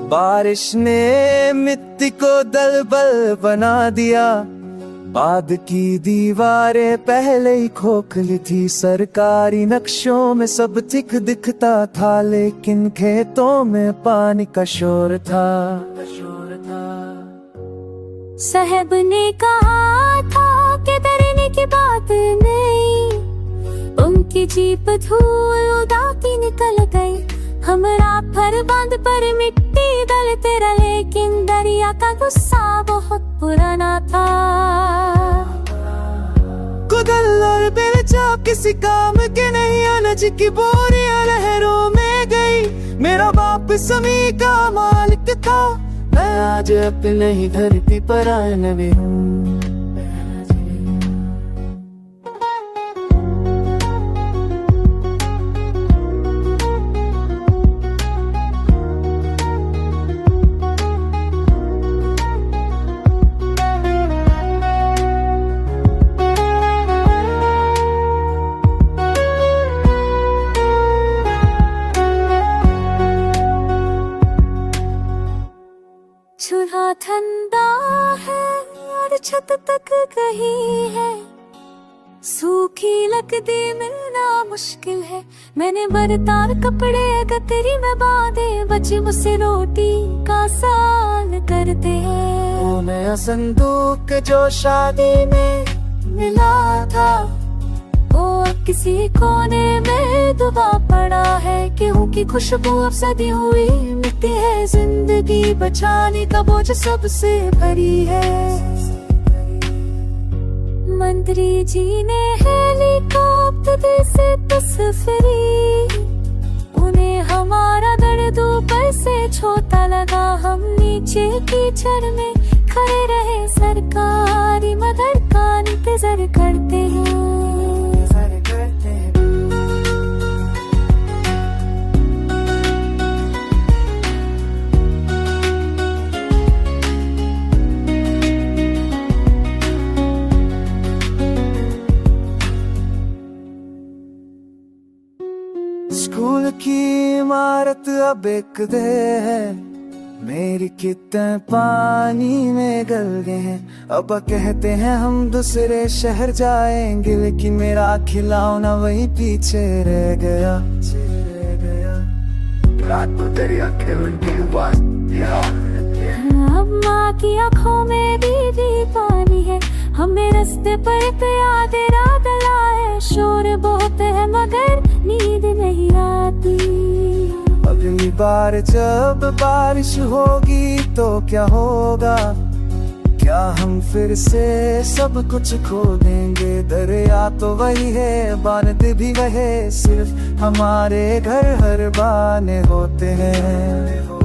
बारिश ने मिट्टी को दलबल बना दिया। बाद की दीवारें पहले ही खोखली थी। सरकारी नक्शों में सब ठीक दिखता था, लेकिन खेतों में पानी का शोर था। साहब ने कहा था कि डरने की बात नहीं। उनकी जीप धूल उड़ाती निकल गई। हमरा पर बांध पर मिट्टी डलते रहे, लेकिन दरिया का गुस्सा बहुत पुराना था। कुदल और बेलचा किसी काम के नहीं, अनाज की बोरियां लहरों में गई। मेरा बाप समी का मालिक था, मैं आज अपने ही धरती पर आने भी हूँ। चूल्हा ठंडा है और छत तक गई है। सूखी लकड़ी मिलना मुश्किल है। मैंने बरतार कपड़े गठरी में बांधे, बच्चे मुझसे रोटी का साल करते हैं। वो नया संदूक जो शादी में मिला था, वो किसी कोने में दबा पड़ा है। गेहूं की खुशबू अब सदी हुई मिट्टी है। जिंदगी बचाने का बोझ सबसे भरी है। मंत्री जी ने हेलीकॉप्टर से तस्वीरी, उन्हें हमारा दर्द ऊपर से छोटा लगा। हम नीचे कीचड़ में खड़े रहे, सरकारी मदद का इंतजार करते हैं। स्कूल की इमारत अब एक दे है। मेरी किताबें पानी में गल गए हैं। अब कहते हैं हम दूसरे शहर जाएंगे, लेकिन मेरा खिलौना वहीं पीछे रह गया। रात को तेरी आंखें उल्टी हुआ। अब माँ की आँखों में भी पानी है। हमें रास्ते पर याद डला है। शोर बहुत है मगर नींद नहीं आती। अगली बार जब बारिश होगी तो क्या होगा? क्या हम फिर से सब कुछ खो देंगे? दरिया तो वही है, बांध भी वही, सिर्फ हमारे घर हर बाने होते हैं।